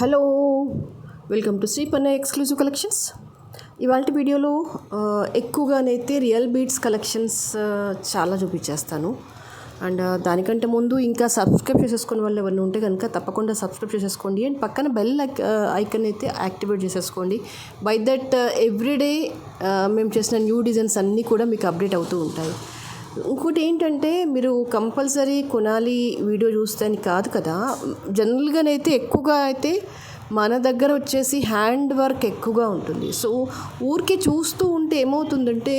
Hello, welcome to Sripanna exclusive collections. ఇవాళ వీడియోలో ఎక్కువగానైతే real beads collections చాలా చూపించేస్తాను. అండ్ దానికంటే ముందు ఇంకా సబ్స్క్రైబ్ చేసేసుకునే వాళ్ళు ఎవరైనా ఉంటే కనుక తప్పకుండా సబ్స్క్రైబ్ చేసేసుకోండి. అండ్ పక్కన బెల్ ఐకన్ అయితే యాక్టివేట్ చేసేసుకోండి. బై దట్ ఎవ్రీడే మేము చేసిన న్యూ డిజైన్స్ అన్నీ కూడా మీకు అప్డేట్ అవుతూ ఉంటాయి. ఇంకోటి ఏంటంటే, మీరు కంపల్సరీ కొనాలి వీడియో చూస్తే అని కాదు కదా. జనరల్గానైతే ఎక్కువగా అయితే మన దగ్గర వచ్చేసి హ్యాండ్ వర్క్ ఎక్కువగా ఉంటుంది. సో ఊరికే చూస్తూ ఉంటే ఏమవుతుందంటే,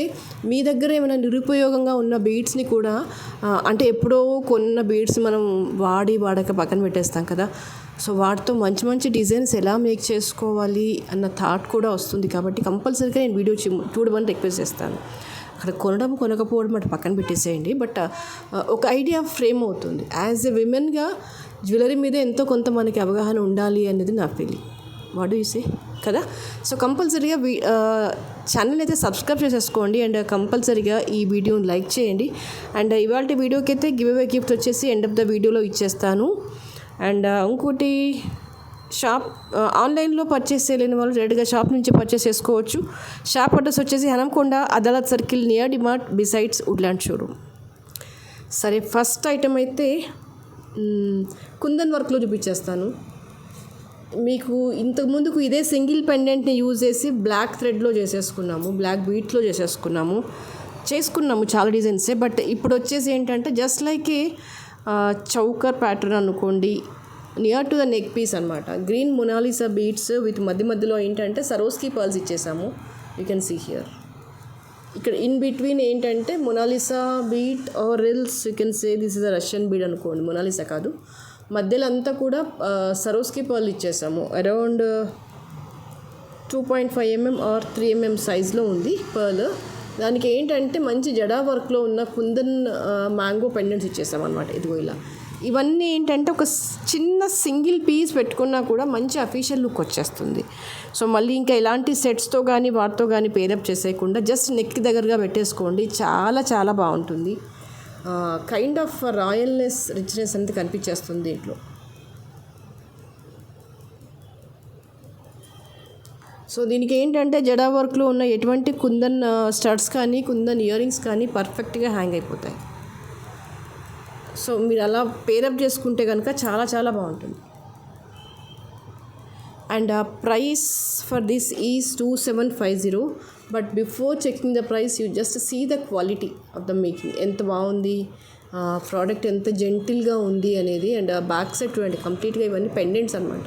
మీ దగ్గర ఏమైనా నిరుపయోగంగా ఉన్న బీడ్స్ని కూడా అంటే ఎప్పుడో కొన్న బీడ్స్ మనం వాడక పక్కన పెట్టేస్తాం కదా. సో వాటితో మంచి మంచి డిజైన్స్ ఎలా మేక్ చేసుకోవాలి అన్న థాట్ కూడా వస్తుంది. కాబట్టి కంపల్సరీగా నేను వీడియో చూడమని రిక్వెస్ట్ చేస్తాను. అక్కడ కొనకపోవడం అటు పక్కన పెట్టేసేయండి. బట్ ఒక ఐడియా ఫ్రేమ్ అవుతుంది. యాజ్ ఎ విమెన్గా జ్యువెలరీ మీద ఎంతో కొంత మనకి అవగాహన ఉండాలి అనేది నా feeling. What do you say కదా. సో కంపల్సరీగా ఛానల్ అయితే సబ్స్క్రైబ్ చేసేసుకోండి. అండ్ కంపల్సరీగా ఈ వీడియోని లైక్ చేయండి. అండ్ ఇవాళ వీడియోకి అయితే గివ్ అవే గిఫ్ట్ వచ్చేసి ఎండ్ ఆఫ్ ద వీడియోలో ఇచ్చేస్తాను. అండ్ ఇంకోటి, షాప్ ఆన్లైన్లో పర్చేస్ చేయలేని వాళ్ళు డైరెక్ట్గా షాప్ నుంచి పర్చేస్ చేసుకోవచ్చు. షాప్ అడ్రస్ వచ్చేసి Hanamkonda Adalat circle near DMart besides Woodland showroom. సరే, ఫస్ట్ ఐటమ్ అయితే కుందన్ వర్క్లో చూపించేస్తాను మీకు. ఇంతకుముందుకు ఇదే సింగిల్ పెండెంట్ని యూజ్ చేసి బ్లాక్ థ్రెడ్లో బ్లాక్ బీట్లో చేసుకున్నాము చాలా డిజైన్సే. బట్ ఇప్పుడు వచ్చేసి ఏంటంటే just like a choker pattern అనుకోండి, near to the neck piece అనమాట. గ్రీన్ మొనాలిసా బీడ్స్ విత్ మధ్యలో ఏంటంటే సరోస్కీ పర్ల్స్ ఇచ్చేసాము. You can see here. ఇక్కడ ఇన్ బిట్వీన్ ఏంటంటే Monalisa bead or else you can say this is a Russian bead అనుకోండి, Monalisa కాదు. మధ్యలో అంతా కూడా సరోస్కీ పర్ల్ ఇచ్చేసాము. అరౌండ్ 2.5 mm ఆర్ 3 mm సైజ్లో ఉంది పర్ల్. దానికి ఏంటంటే మంచి జడా వర్క్లో ఉన్న కుందన్ మ్యాంగో పెండెంట్స్ ఇచ్చేసాం అనమాట. ఇదిగో ఇలా. ఇవన్నీ ఏంటంటే ఒక చిన్న సింగిల్ పీస్ పెట్టుకున్నా కూడా మంచి అఫీషియల్ లుక్ వచ్చేస్తుంది. సో మళ్ళీ ఇంకా ఎలాంటి సెట్స్తో కానీ వాటితో కానీ పేరప్ చేసేయకుండా జస్ట్ నెక్ దగ్గరగా పెట్టేసుకోండి. చాలా చాలా బాగుంటుంది. కైండ్ ఆఫ్ రాయల్నెస్, రిచ్నెస్ అంతా కనిపించేస్తుంది దీంట్లో. సో దీనికి ఏంటంటే జడా వర్క్లో ఉన్న ఎటువంటి కుందన్ స్టడ్స్ కానీ కుందన్ ఇయర్ రింగ్స్ కానీ పర్ఫెక్ట్గా హ్యాంగ్ అయిపోతాయి. సో మీరు అలా పేరప్ చేసుకుంటే కనుక చాలా చాలా బాగుంటుంది. And price for this is 2750. But before checking the price you just see the quality of the making. ఎంత బాగుంది, ప్రోడక్ట్ ఎంత జెంటిల్గా ఉంది అనేది. అండ్ బ్యాక్ సైడ్ చూడండి, కంప్లీట్గా ఇవన్నీ పెండెంట్స్ అనమాట.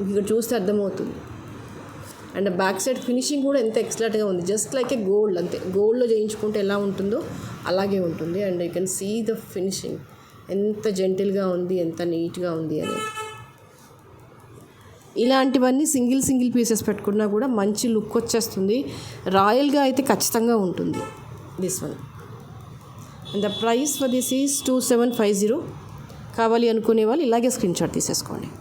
ఇక్కడ చూస్తే అర్థమవుతుంది. అండ్ బ్యాక్ సైడ్ ఫినిషింగ్ కూడా ఎంత ఎక్సలెంట్గా ఉంది. జస్ట్ లైక్ ఏ గోల్డ్, అంతే. గోల్డ్లో చేయించుకుంటే ఎలా ఉంటుందో అలాగే ఉంటుంది. And you can see the finishing ఎంత జెంటిల్గా ఉంది, ఎంత నీట్గా ఉంది అనేది. ఇలాంటివన్నీ సింగిల్ పీసెస్ పెట్టుకున్నా కూడా మంచి లుక్ వచ్చేస్తుంది. రాయల్గా అయితే ఖచ్చితంగా ఉంటుంది this one. And the price for this is 2750. కావాలి అనుకునే వాళ్ళు ఇలాగే స్క్రీన్ షాట్ తీసేసుకోండి.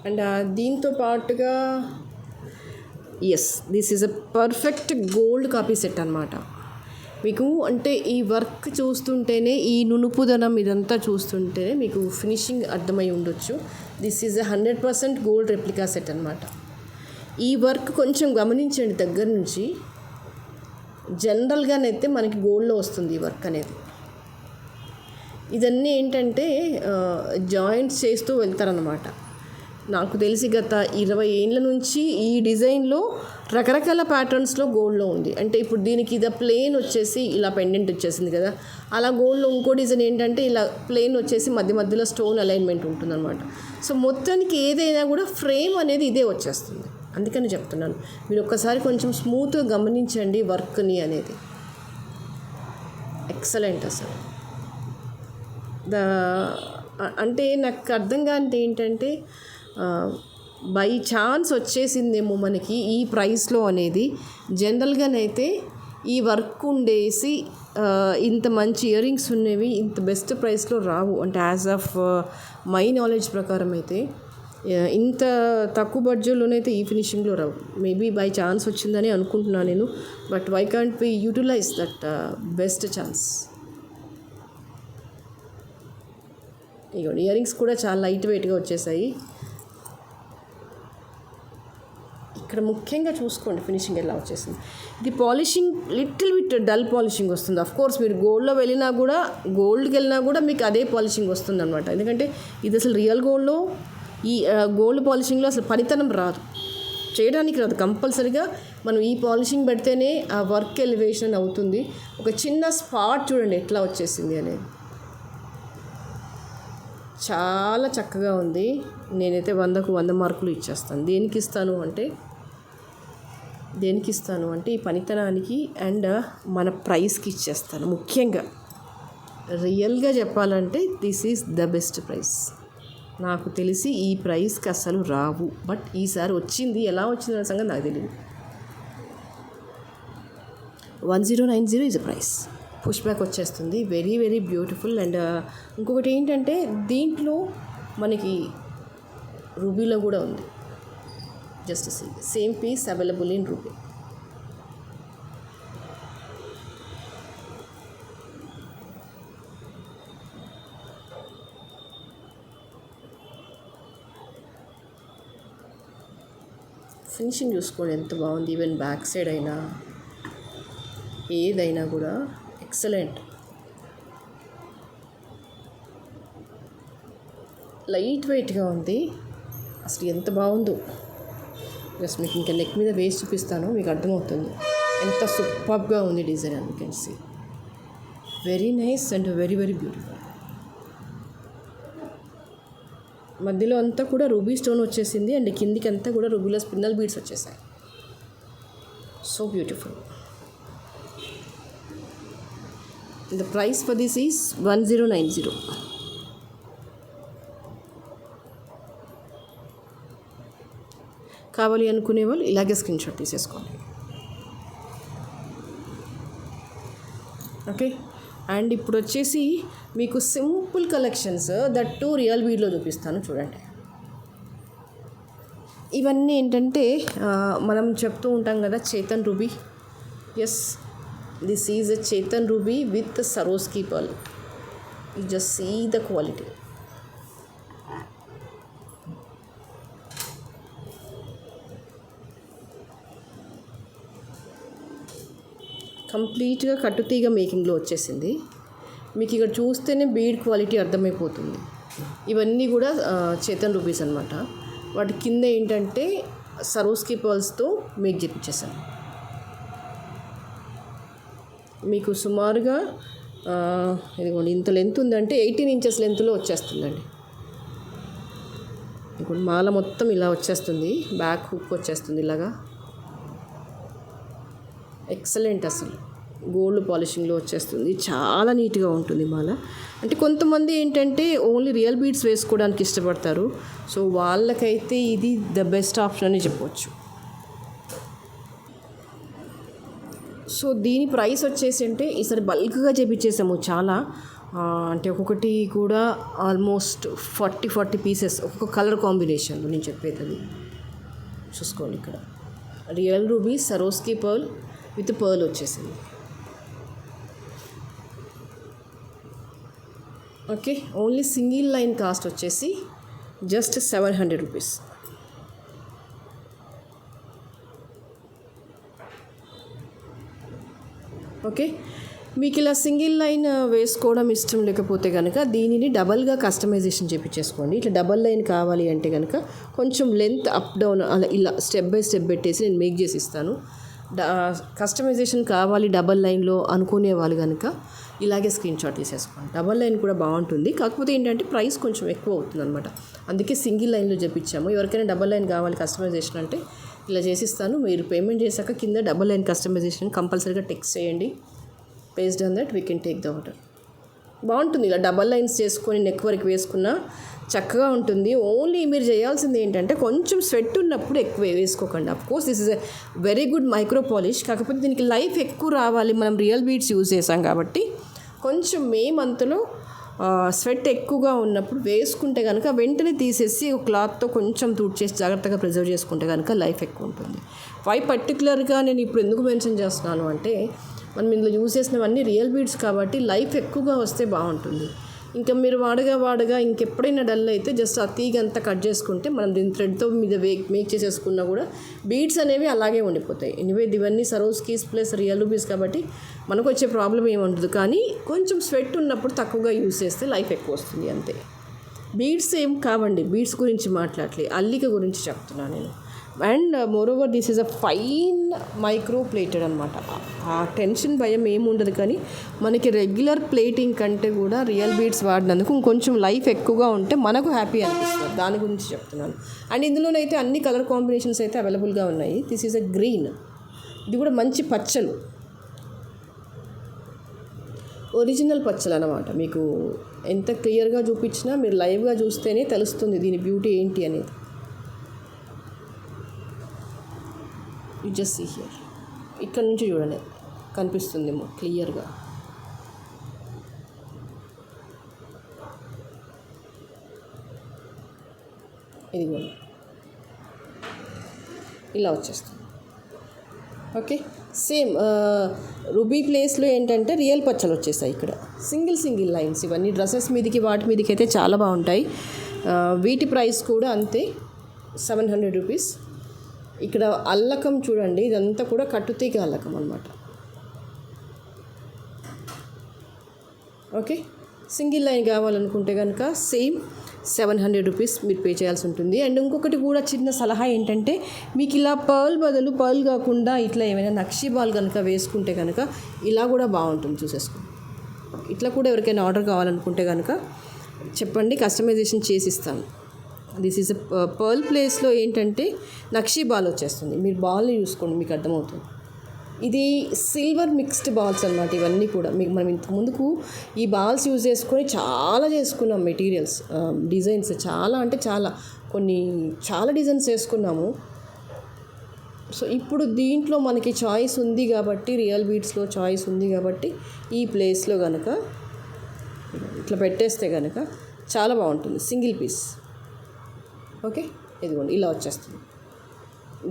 అండ్ దీంతో పాటుగా this is a perfect gold copy set అనమాట. మీకు అంటే ఈ వర్క్ చూస్తుంటేనే, ఈ నునుపుదనం ఇదంతా చూస్తుంటేనే మీకు ఫినిషింగ్ అర్థమై ఉండొచ్చు. This is a 100% gold replica set అనమాట. ఈ వర్క్ కొంచెం గమనించండి దగ్గర నుంచి. జనరల్గానైతే మనకి గోల్డ్లో వస్తుంది ఈ వర్క్ అనేది. ఇదన్నీ ఏంటంటే జాయింట్స్ చేస్తూ వెళ్తారనమాట. నాకు తెలిసి గత 20 ఏళ్ళ నుంచి ఈ డిజైన్లో రకరకాల ప్యాటర్న్స్లో గోల్డ్లో ఉంది. అంటే ఇప్పుడు దీనికి ఇది ప్లెయిన్ వచ్చేసి ఇలా పెండెంట్ వచ్చేసింది కదా. అలా గోల్డ్లో ఇంకో డిజైన్ ఏంటంటే ఇలా ప్లెయిన్ వచ్చేసి మధ్యలో స్టోన్ అలైన్మెంట్ ఉంటుందన్నమాట. సో మొత్తానికి ఏదైనా కూడా ఫ్రేమ్ అనేది ఇదే వచ్చేస్తుంది. అందుకని చెప్తున్నాను, మీరు ఒక్కసారి కొంచెం స్మూత్గా గమనించండి వర్క్ని అనేది. ఎక్సలెంట్ అసలు. అంటే నాకు అర్థం కానిది ఏంటంటే, బై ఛాన్స్ వచ్చేసిందేమో మనకి ఈ ప్రైస్లో అనేది. జనరల్గానైతే ఈ వర్క్ ఉండేసి ఇంత మంచి ఇయర్ రింగ్స్ ఉన్నవి ఇంత బెస్ట్ ప్రైస్లో రావు. అంటే యాజ్ ఆఫ్ మై నాలెడ్జ్ ప్రకారం అయితే ఇంత తక్కువ బడ్జెట్లోనైతే ఈ ఫినిషింగ్లో రావు. మేబీ బై ఛాన్స్ వచ్చిందని అనుకుంటున్నాను నేను. But why can't we utilize that best chance. ఇగోండి ఇయర్ రింగ్స్ కూడా చాలా లైట్ వెయిట్గా వచ్చేసాయి. ఇక్కడ ముఖ్యంగా చూసుకోండి ఫినిషింగ్ ఎలా వచ్చేసింది. ఇది polishing little bit dull polishing వస్తుంది. అఫ్ కోర్స్ మీరు గోల్డ్కి వెళ్ళినా కూడా మీకు అదే పాలిషింగ్ వస్తుంది అనమాట. ఎందుకంటే ఇది అసలు రియల్ గోల్డ్లో ఈ గోల్డ్ పాలిషింగ్లో అసలు పనితనం రాదు, చేయడానికి రాదు. కంపల్సరీగా మనం ఈ పాలిషింగ్ పెడితేనే ఆ వర్క్ ఎలివేషన్ అవుతుంది. ఒక చిన్న స్పాట్ చూడండి ఎట్లా వచ్చేసింది అనేది, చాలా చక్కగా ఉంది. నేనైతే 100కు 100 మార్కులు ఇచ్చేస్తాను. దేనికి ఇస్తాను అంటే ఈ పనితనానికి అండ్ మన ప్రైస్కి ఇచ్చేస్తాను. ముఖ్యంగా రియల్గా చెప్పాలంటే this is the best price. నాకు తెలిసి ఈ ప్రైస్కి అసలు రావు, బట్ ఈసారి వచ్చింది. ఎలా వచ్చింది అనే సంగతి నాకు తెలియదు. 1090 is a price. Push back వచ్చేస్తుంది. Very very beautiful. అండ్ ఇంకొకటి ఏంటంటే దీంట్లో మనకి రూబీలో కూడా ఉంది. Just same piece available in ruby. Finishing చూసుకోండి ఎంత బాగుంది. ఈవెన్ బ్యాక్ సైడ్ అయినా ఏదైనా కూడా ఎక్సలెంట్. లైట్ వెయిట్గా ఉంది. అసలు ఎంత బాగుందో. జస్ట్ మీకు ఇంకా నెక్ మీద వేసి చూపిస్తాను, మీకు అర్థమవుతుంది ఎంత సూపర్గా ఉంది design. You can see very nice and very very beautiful. మధ్యలో అంతా కూడా రూబీ స్టోన్ వచ్చేసింది అండ్ కిందికి అంతా కూడా రూబీలో స్పిన్నల్ బీడ్స్ వచ్చేసాయి. So beautiful. The price for this is 1090. కావాలి అనుకునే వాళ్ళు ఇలాగే స్క్రీన్ షాట్ తీసేసుకోండి. ఓకే. అండ్ ఇప్పుడు వచ్చేసి మీకు simple collections that to real బీడ్లో చూపిస్తాను చూడండి. ఇవన్నీ ఏంటంటే మనం చెప్తూ ఉంటాం కదా Chetan ruby. Yes, this is a Chetan ruby with Swarovski pearl. You just see the quality. కంప్లీట్గా కట్టుతీగ మేకింగ్లో వచ్చేసింది. మీకు ఇక్కడ చూస్తేనే బీడ్ క్వాలిటీ అర్థమైపోతుంది. ఇవన్నీ కూడా చేతన్ రూబీస్ అనమాట. వాటి కింద ఏంటంటే సరోస్కీ పర్ల్స్తో మేక్ చేయించేసాను. మీకు సుమారుగా ఇదిగోండి ఇంత లెంత్ ఉందంటే 18 ఇంచెస్ లెంత్లో వచ్చేస్తుందండి. ఇప్పుడు మాల మొత్తం ఇలా వచ్చేస్తుంది, బ్యాక్ హుక్ వచ్చేస్తుంది ఇలాగా. ఎక్సలెంట్. అసలు గోల్డ్ పాలిషింగ్లో వచ్చేస్తుంది. చాలా నీట్గా ఉంటుంది మాల. అంటే కొంతమంది ఏంటంటే ఓన్లీ రియల్ బీడ్స్ వేసుకోవడానికి ఇష్టపడతారు. సో వాళ్ళకైతే ఇది ద బెస్ట్ ఆప్షన్ అని చెప్పవచ్చు. సో దీని ప్రైస్ వచ్చేసి అంటే ఈసారి బల్క్గా చేపించేసాము చాలా. అంటే ఒక్కొక్కటి కూడా ఆల్మోస్ట్ 40 పీసెస్ ఒక్కొక్క కలర్ కాంబినేషన్లో నేను చెప్పేది. అది చూసుకోండి. ఇక్కడ real ruby Swarovski pearl with pearl వచ్చేసింది. Okay. Only single line cost వచ్చేసి జస్ట్ 700 రూపీస్. ఓకే. మీకు ఇలా సింగిల్ లైన్ వేసుకోవడం ఇష్టం లేకపోతే కనుక దీనిని డబల్గా కస్టమైజేషన్ చేయించేసుకోండి. ఇట్లా డబల్ లైన్ కావాలి అంటే కనుక కొంచెం లెంత్ అప్ డౌన్ అలా ఇలా స్టెప్ బై స్టెప్ పెట్టేసి నేను మేక్ చేసి ఇస్తాను. కస్టమైజేషన్ కావాలి డబల్ లైన్లో అనుకునే వాళ్ళు కనుక ఇలాగే స్క్రీన్ షాట్ తీసేసుకోండి. డబల్ లైన్ కూడా బాగుంటుంది, కాకపోతే ఏంటంటే ప్రైస్ కొంచెం ఎక్కువ అవుతుంది అనమాట. అందుకే సింగిల్ లైన్లో చెప్పించాము. ఎవరికైనా డబల్ లైన్ కావాలి కస్టమైజేషన్ అంటే ఇలా చేసిస్తాను. మీరు పేమెంట్ చేశాక కింద డబల్ లైన్ కస్టమైజేషన్ కంపల్సరీగా టెక్స్ట్ చేయండి. Based on that we can take the order. బాగుంటుంది. ఇలా డబల్ లైన్స్ చేసుకొని నెక్ వరకు వేసుకున్నా చక్కగా ఉంటుంది. ఓన్లీ మీరు చేయాల్సింది ఏంటంటే కొంచెం స్వెట్ ఉన్నప్పుడు ఎక్కువ వేసుకోకండి. Of course this is a very good micro polish. కాకపోతే దీనికి లైఫ్ ఎక్కువ రావాలి, మనం రియల్ బీడ్స్ యూజ్ చేసాం కాబట్టి కొంచెం మే మంత్లో స్వెట్ ఎక్కువగా ఉన్నప్పుడు వేసుకుంటే కనుక వెంటనే తీసేసి ఒక క్లాత్తో కొంచెం తుడిచేసి జాగ్రత్తగా ప్రిజర్వ్ చేసుకుంటే కనుక లైఫ్ ఎక్కువ ఉంటుంది. వై పర్టికులర్గా నేను ఇప్పుడు ఎందుకు మెన్షన్ చేస్తున్నాను అంటే మనం ఇందులో యూజ్ చేసినవన్నీ రియల్ బీడ్స్ కాబట్టి లైఫ్ ఎక్కువగా వస్తే బాగుంటుంది. ఇంకా మీరు వాడగా ఇంకెప్పుడైనా డల్ అయితే జస్ట్ ఆ తీగ అంతా కట్ చేసుకుంటే మనం దీని థ్రెడ్తో మీద మేక్ చేసేసుకున్నా కూడా బీడ్స్ అనేవి అలాగే ఉండిపోతాయి. ఎనీవే ఇవన్నీ సరోస్కీస్ ప్లస్ రియల్ బీడ్స్ కాబట్టి మనకు వచ్చే ప్రాబ్లం ఏముండదు. కానీ కొంచెం స్వెట్ ఉన్నప్పుడు తక్కువగా యూజ్ చేస్తే లైఫ్ ఎక్కువ వస్తుంది అంతే. బీడ్స్ ఏం కావండి, బీడ్స్ గురించి మాట్లాడలే, అల్లిక గురించి చెప్తున్నాను నేను. And moreover this is a fine micro plated అనమాట. ఆ టెన్షన్ భయం ఏముండదు. కానీ మనకి రెగ్యులర్ ప్లేటింగ్ కంటే కూడా రియల్ బీడ్స్ వాడినందుకు ఇంకొంచెం లైఫ్ ఎక్కువగా ఉంటే మనకు హ్యాపీ అనిపిస్తుంది. దాని గురించి చెప్తున్నాను. అండ్ ఇందులోనైతే అన్ని కలర్ కాంబినేషన్స్ అయితే అవైలబుల్గా ఉన్నాయి. దిస్ ఈజ్ అ గ్రీన్, ఇది కూడా మంచి పచ్చలు, ఒరిజినల్ పచ్చలు అనమాట. మీకు ఎంత క్లియర్గా చూపించినా మీరు లైవ్గా చూస్తేనే తెలుస్తుంది దీని బ్యూటీ ఏంటి అనేది. యూ జస్ట్ సీ హియర్, ఇక్కడ నుంచి చూడండి కనిపిస్తుందేమో క్లియర్గా. ఇది ఇలా వచ్చేస్తుంది. ఓకే, సేమ్ రూబీ ప్లేస్లో ఏంటంటే రియల్ పచ్చలు వచ్చేసాయి. ఇక్కడ సింగిల్ లైన్స్, ఇవన్నీ డ్రెస్సెస్ మీదకి వాటి మీదకి అయితే చాలా బాగుంటాయి. వీటి ప్రైస్ కూడా అంతే, 700 రూపీస్. ఇక్కడ అల్లకం చూడండి, ఇదంతా కూడా కట్టుతీగ అల్లకం అనమాట. ఓకే, సింగిల్ లైన్ కావాలనుకుంటే కనుక సేమ్ 700 రూపీస్ మీరు పే చేయాల్సి ఉంటుంది. అండ్ ఇంకొకటి కూడా చిన్న సలహా ఏంటంటే మీకు ఇలా పర్ల్ బదులు పర్ల్ కాకుండా ఇట్లా ఏమైనా నక్షీ బాల్ కనుక వేసుకుంటే కనుక ఇలా కూడా బాగుంటుంది, చూసేసుకోండి. ఇట్లా కూడా ఎవరికైనా ఆర్డర్ కావాలనుకుంటే కనుక చెప్పండి, కస్టమైజేషన్ చేసి ఇస్తాను. దిస్ ఈజ్ పర్ల్ ప్లేస్లో ఏంటంటే నక్షీ బాల్ వచ్చేస్తుంది. మీరు బాల్ని చూసుకోండి, మీకు అర్థమవుతుంది. ఇది సిల్వర్ మిక్స్డ్ బాల్స్ అన్నమాట. ఇవన్నీ కూడా మీకు మనం ఇంత ముందుకు ఈ బాల్స్ యూజ్ చేసుకొని చాలా చేసుకున్నాం మెటీరియల్స్, డిజైన్స్ చాలా అంటే చాలా డిజైన్స్ చేసుకున్నాము. సో ఇప్పుడు దీంట్లో మనకి చాయిస్ ఉంది కాబట్టి, రియల్ బీడ్స్లో చాయిస్ ఉంది కాబట్టి ఈ ప్లేస్లో కనుక ఇట్లా పెట్టేస్తే కనుక చాలా బాగుంటుంది. Single piece. ఓకే, ఇదిగోండి ఇలా వచ్చేస్తుంది.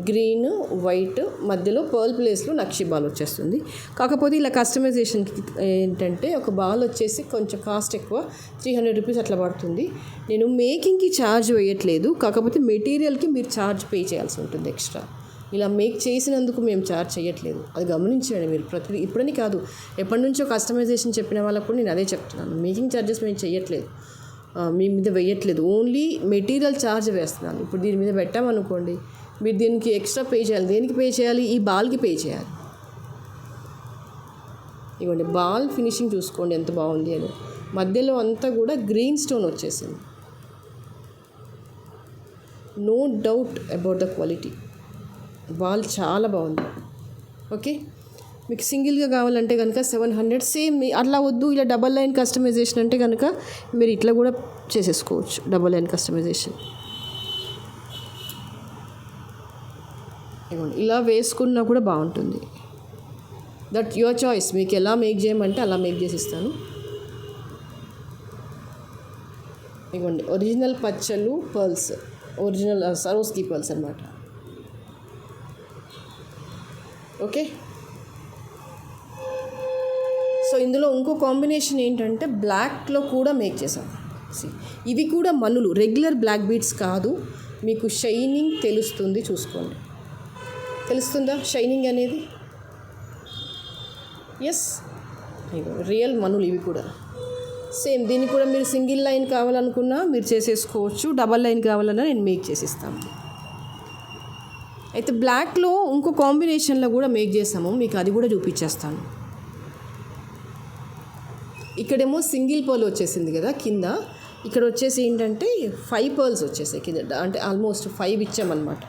గ్రీన్ వైట్ మధ్యలో పర్ల్ ప్లేస్లో నక్షి బాల్ వచ్చేస్తుంది. కాకపోతే ఇలా కస్టమైజేషన్కి ఏంటంటే ఒక బాల్ వచ్చేసి కొంచెం కాస్ట్ ఎక్కువ, 300 రూపీస్ అట్లా పడుతుంది. నేను మేకింగ్కి ఛార్జ్ వేయట్లేదు, కాకపోతే మెటీరియల్కి మీరు ఛార్జ్ పే చేయాల్సి ఉంటుంది ఎక్స్ట్రా. ఇలా మేక్ చేసినందుకు మేము ఛార్జ్ చేయట్లేదు, అది గమనించండి మీరు. ఇప్పుడని కాదు, ఎప్పటి నుంచో కస్టమైజేషన్ చెప్పిన వాళ్ళకు కూడా నేను అదే చెప్తున్నాను. మేకింగ్ ఛార్జెస్ మేము చేయట్లేదు, మీ మీద వేయట్లేదు, ఓన్లీ మెటీరియల్ ఛార్జ్ వేస్తున్నాను. ఇప్పుడు దీని మీద పెట్టామనుకోండి, మీరు దీనికి ఎక్స్ట్రా పే చేయాలి. దేనికి పే చేయాలి? ఈ బాల్కి పే చేయాలి. ఇవ్వండి, బాల్ ఫినిషింగ్ చూసుకోండి ఎంత బాగుంది అని. మధ్యలో అంతా కూడా గ్రీన్ స్టోన్ వచ్చేసింది. No doubt about the quality. Ball చాలా బాగుంది. ఓకే, మీకు సింగిల్గా కావాలంటే కనుక 700. సేమ్ అట్లా వద్దు, ఇలా డబల్ లైన్ కస్టమైజేషన్ అంటే కనుక మీరు ఇట్లా కూడా చేసేసుకోవచ్చు, డబల్ లైన్ కస్టమైజేషన్. ఇలా వేసుకున్నా కూడా బాగుంటుంది. దట్ యువర్ చాయిస్, మీకు ఎలా మేక్ చేయమంటే అలా మేక్ చేసి ఇస్తాను. ఇవ్వండి, ఒరిజినల్ పచ్చలు పర్ల్స్, ఒరిజినల్ సరోస్కీ పర్ల్స్ అన్నమాట. ఓకే, సో ఇందులో ఇంకో కాంబినేషన్ ఏంటంటే బ్లాక్లో కూడా మేక్ చేసాం. ఇవి కూడా మనులు, రెగ్యులర్ బ్లాక్ బీడ్స్ కాదు. మీకు షైనింగ్ తెలుస్తుంది, చూసుకోండి. తెలుస్తుందా షైనింగ్ అనేది? ఎస్, రియల్ మనులు ఇవి కూడా. సేమ్ దీన్ని కూడా మీరు సింగిల్ లైన్ కావాలనుకున్నా మీరు చేసేసుకోవచ్చు, డబల్ లైన్ కావాలన్నా నేను మేక్ చేసిస్తాను. అయితే బ్లాక్లో ఇంకో కాంబినేషన్లో కూడా మేక్ చేసాము, మీకు అది కూడా చూపించేస్తాను. ఇక్కడేమో సింగిల్ పర్ల్ వచ్చేసింది కదా కింద, ఇక్కడ వచ్చేసి ఏంటంటే 5 పర్ల్స్ వచ్చేసాయి కింద, అంటే ఆల్మోస్ట్ 5 ఇచ్చామన్నమాట.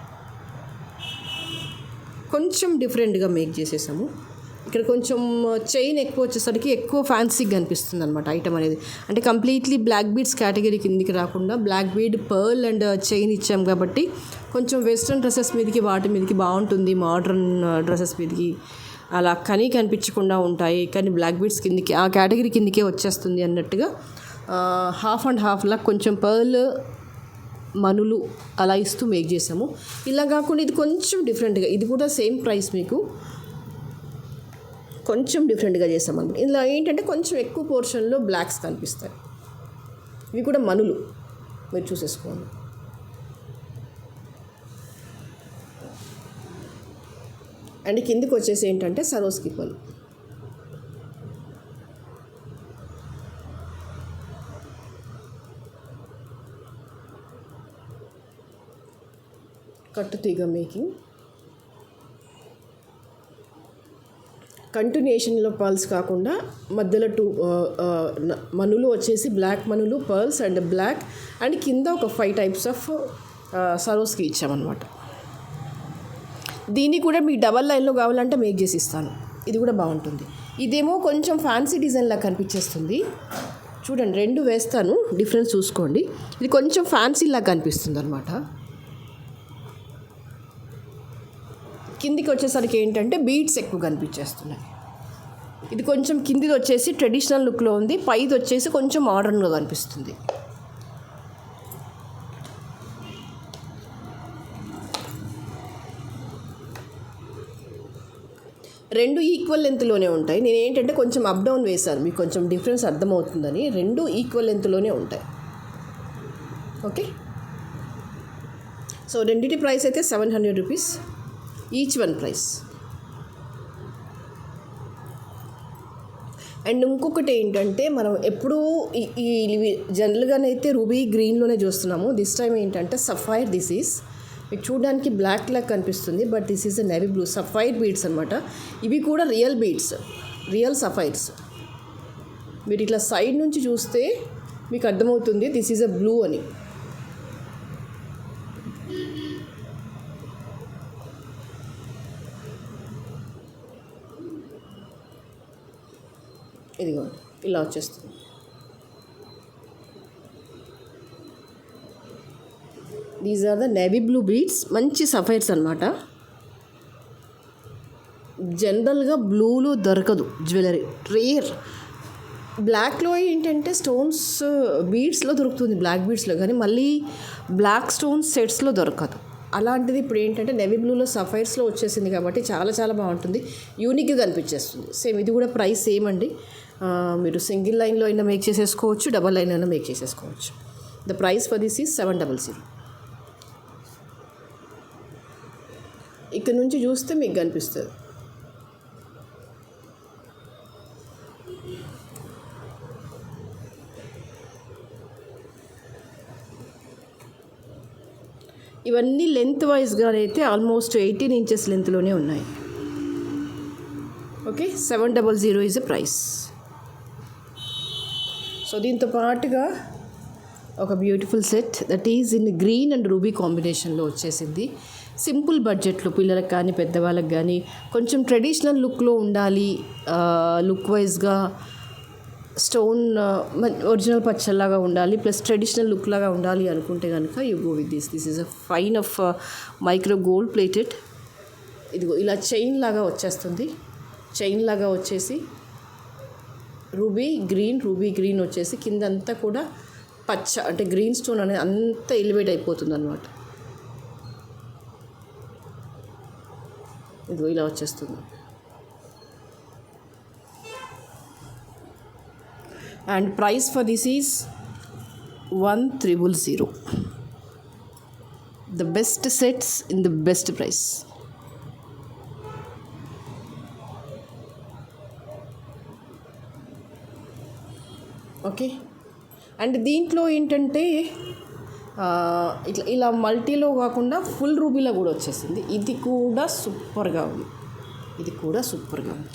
కొంచెం డిఫరెంట్గా మేక్ చేసేసాము. ఇక్కడ కొంచెం చైన్ ఎక్కువ వచ్చేసరికి ఎక్కువ ఫ్యాన్సీగా అనిపిస్తుంది అనమాట ఐటమ్ అనేది. అంటే కంప్లీట్లీ బ్లాక్ బీడ్స్ కేటగిరీ కిందికి రాకుండా black bead pearl and chain ఇచ్చాం కాబట్టి కొంచెం వెస్ట్రన్ డ్రెస్సెస్ మీదకి వాటి మీదకి బాగుంటుంది, మోడ్రన్ డ్రెస్సెస్ మీదకి అలా కనిపించకుండా ఉంటాయి. కానీ బ్లాక్ బీడ్స్ కిందికి ఆ కేటగిరీ కిందికే వచ్చేస్తుంది అన్నట్టుగా హాఫ్ అండ్ హాఫ్లా కొంచెం పర్ల్ మనులు అలా ఇస్తూ మేక్ చేసాము. ఇలా కాకుండా ఇది కొంచెం డిఫరెంట్గా, ఇది కూడా సేమ్ ప్రైస్ మీకు, కొంచెం డిఫరెంట్గా చేసామన్నమాట. ఇలా ఏంటంటే కొంచెం ఎక్కువ పోర్షన్లో బ్లాక్స్ కనిపిస్తాయి. ఇవి కూడా మనులు మీరు చూసేసుకోండి. అండ్ కిందికి వచ్చేసి ఏంటంటే సరోస్కి పళ్ళు. కట్టు తీగ మేకింగ్, కంటిన్యూషన్లో పర్ల్స్ కాకుండా మధ్యలో మనులు వచ్చేసి బ్లాక్ మనులు, పర్ల్స్ అండ్ బ్లాక్, అండ్ కింద ఒక 5 టైప్స్ ఆఫ్ సరోస్కి ఇచ్చామన్నమాట. దీన్ని కూడా మీకు డబల్ లైన్లో కావాలంటే మేక్ చేసి ఇస్తాను, ఇది కూడా బాగుంటుంది. ఇదేమో కొంచెం ఫ్యాన్సీ డిజైన్లా కనిపించేస్తుంది. చూడండి, 2 వేస్తాను, డిఫరెన్స్ చూసుకోండి. ఇది కొంచెం ఫ్యాన్సీలా కనిపిస్తుంది అనమాట. కిందికి వచ్చేసరికి ఏంటంటే బీడ్స్ ఎక్కువ కనిపించేస్తున్నాయి. ఇది కొంచెం కిందిది వచ్చేసి ట్రెడిషనల్ లుక్లో ఉంది, పైది వచ్చేసి కొంచెం మోడర్న్గా కనిపిస్తుంది. రెండు ఈక్వల్ లెంత్లోనే ఉంటాయి. నేను ఏంటంటే కొంచెం అప్ డౌన్ వేశాను, మీకు కొంచెం డిఫరెన్స్ అర్థమవుతుందని. 2 ఈక్వల్ లెంత్లోనే ఉంటాయి. ఓకే, సో రెండింటి ప్రైస్ అయితే 700 rupees each one price. And ఇంకొకటి ఏంటంటే మనం ఎప్పుడూ ఈ జనరల్గానైతే రూబీ గ్రీన్లోనే చూస్తున్నాము. దిస్ టైం ఏంటంటే సఫైర్. దిస్ ఈజ్ మీకు చూడడానికి బ్లాక్ లాగా కనిపిస్తుంది, but this is a navy blue sapphire beads అనమాట. ఇవి కూడా రియల్ బీడ్స్, రియల్ సఫైర్స్. మీరు ఇట్లా సైడ్ నుంచి చూస్తే మీకు అర్థమవుతుంది దిస్ ఈజ్ అ బ్లూ అని. ఇదిగో ఇలా వచ్చేస్తుంది. These are the navy blue beads, మంచి సఫైర్స్ అనమాట. జనరల్గా బ్లూలో దొరకదు జ్యువెలరీ, రేర్. బ్లాక్లో ఏంటంటే స్టోన్స్ బీడ్స్లో దొరుకుతుంది, బ్లాక్ బీడ్స్లో, కానీ మళ్ళీ బ్లాక్ స్టోన్స్ సెట్స్లో దొరకదు. అలాంటిది ఇప్పుడు ఏంటంటే నేవీ బ్లూలో సఫైర్స్లో వచ్చేసింది కాబట్టి చాలా చాలా బాగుంటుంది, యూనిక్గా కనిపించేస్తుంది. సేమ్ ఇది కూడా ప్రైస్ సేమ్ అండి. మీరు సింగిల్ లైన్లో అయినా మేక్ చేసేసుకోవచ్చు, డబల్ లైన్ అయినా మేక్ చేసేసుకోవచ్చు. The price for this is 700. ఇక్కడ నుంచి చూస్తే మీకు కనిపిస్తుంది. ఇవన్నీ లెంత్ వైజ్గా అయితే ఆల్మోస్ట్ 18 ఇంచెస్ లెంత్లోనే ఉన్నాయి. Okay, 700 is a price. So దీంతో పాటుగా ఒక beautiful set that is in green and ruby కాంబినేషన్లో వచ్చేసింది. సింపుల్ బడ్జెట్లో పిల్లలకు కానీ పెద్దవాళ్ళకి కానీ కొంచెం ట్రెడిషనల్ లుక్లో ఉండాలి, లుక్ వైజ్గా స్టోన్ ఒరిజినల్ పచ్చల్లాగా ఉండాలి, ప్లస్ ట్రెడిషనల్ లుక్ లాగా ఉండాలి అనుకుంటే కనుక you go with this. This is a fine of micro gold plated. ఇదిగో ఇలా చైన్ లాగా వచ్చేస్తుంది. చైన్ లాగా వచ్చేసి రూబీ గ్రీన్ వచ్చేసి కిందంతా కూడా పచ్చ, అంటే గ్రీన్ స్టోన్ అనేది అంతా ఎలివేట్ అయిపోతుంది అనమాట. ఇదిగో ఇలా వచ్చేస్తుంది. And price for this is 1300. The best sets in the best price. Okay, and దీంట్లో ఏంటంటే ఇలా మల్టీలో కాకుండా ఫుల్ రూబీలో కూడా వచ్చేసింది. ఇది కూడా సూపర్గా ఉంది,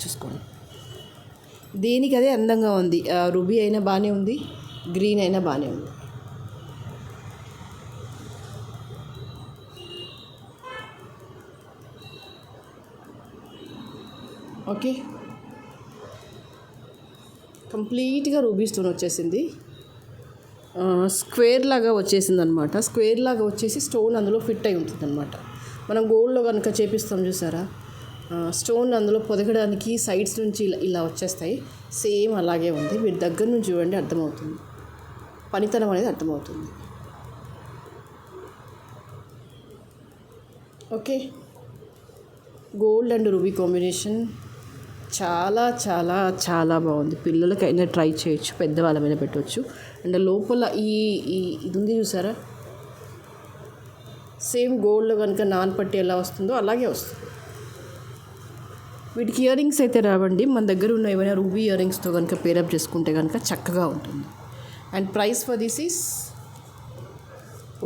చూసుకోండి. దేనికి అదే అందంగా ఉంది. రూబీ అయినా బాగానే ఉంది, గ్రీన్ అయినా బాగానే ఉంది. ఓకే, కంప్లీట్గా రూబీ స్టోన్ వచ్చేసింది. స్క్వేర్ లాగా వచ్చేసింది అనమాట. స్క్వేర్ లాగా వచ్చేసి స్టోన్ అందులో ఫిట్ అయి ఉంటుంది అనమాట. మనం గోల్డ్లో కనుక చేపిస్తాం చూసారా, స్టోన్ అందులో పొదగడానికి సైడ్స్ నుంచి ఇలా వచ్చేస్తాయి. సేమ్ అలాగే ఉంది, మీరు దగ్గర నుంచి చూడండి అర్థమవుతుంది. పనితనం అనేది అర్థమవుతుంది. Okay, gold and ruby combination చాలా చాలా చాలా బాగుంది. పిల్లలకైనా ట్రై చేయొచ్చు, పెద్దవాళ్ళ మీద పెట్టవచ్చు. అండ్ లోపల ఈ ఇది ఉంది చూసారా, సేమ్ గోల్డ్లో కనుక నానపట్టి ఎలా వస్తుందో అలాగే వస్తుంది. వీటికి ఇయర్ రింగ్స్ అయితే రావండి. మన దగ్గర ఉన్న ఏమైనా రూబీ ఇయర్ రింగ్స్తో కనుక పేరప్ చేసుకుంటే కనుక చక్కగా ఉంటుంది. And price for this is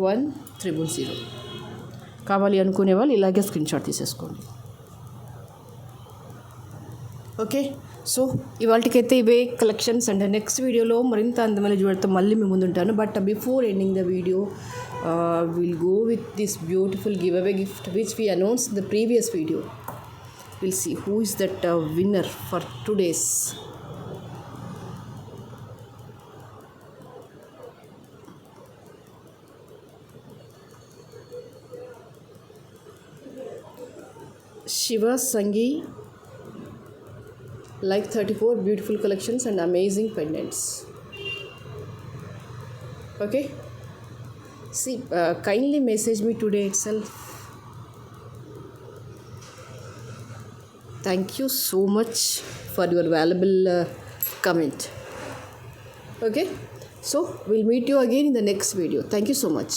1300. కావాలి అనుకునే వాళ్ళు ఇలాగే స్క్రీన్ షాట్ తీసేసుకోండి. ఓకే, సో ఇవాళకైతే ఇవే కలెక్షన్స్. అండ్ నెక్స్ట్ వీడియోలో మరింత అందమైన జ్యువెలరీతో మళ్ళీ మీ ముందు ఉంటాను. But before ending the video will go with this beautiful give away gift which we announce the previous video. We'll see who is that winner for today's. Shiva Sangi, like 34 beautiful collections and amazing pendants. Okay, see, kindly message me today itself. Thank you so much for your valuable comment. Okay, so we'll meet you again in the next video. Thank you so much.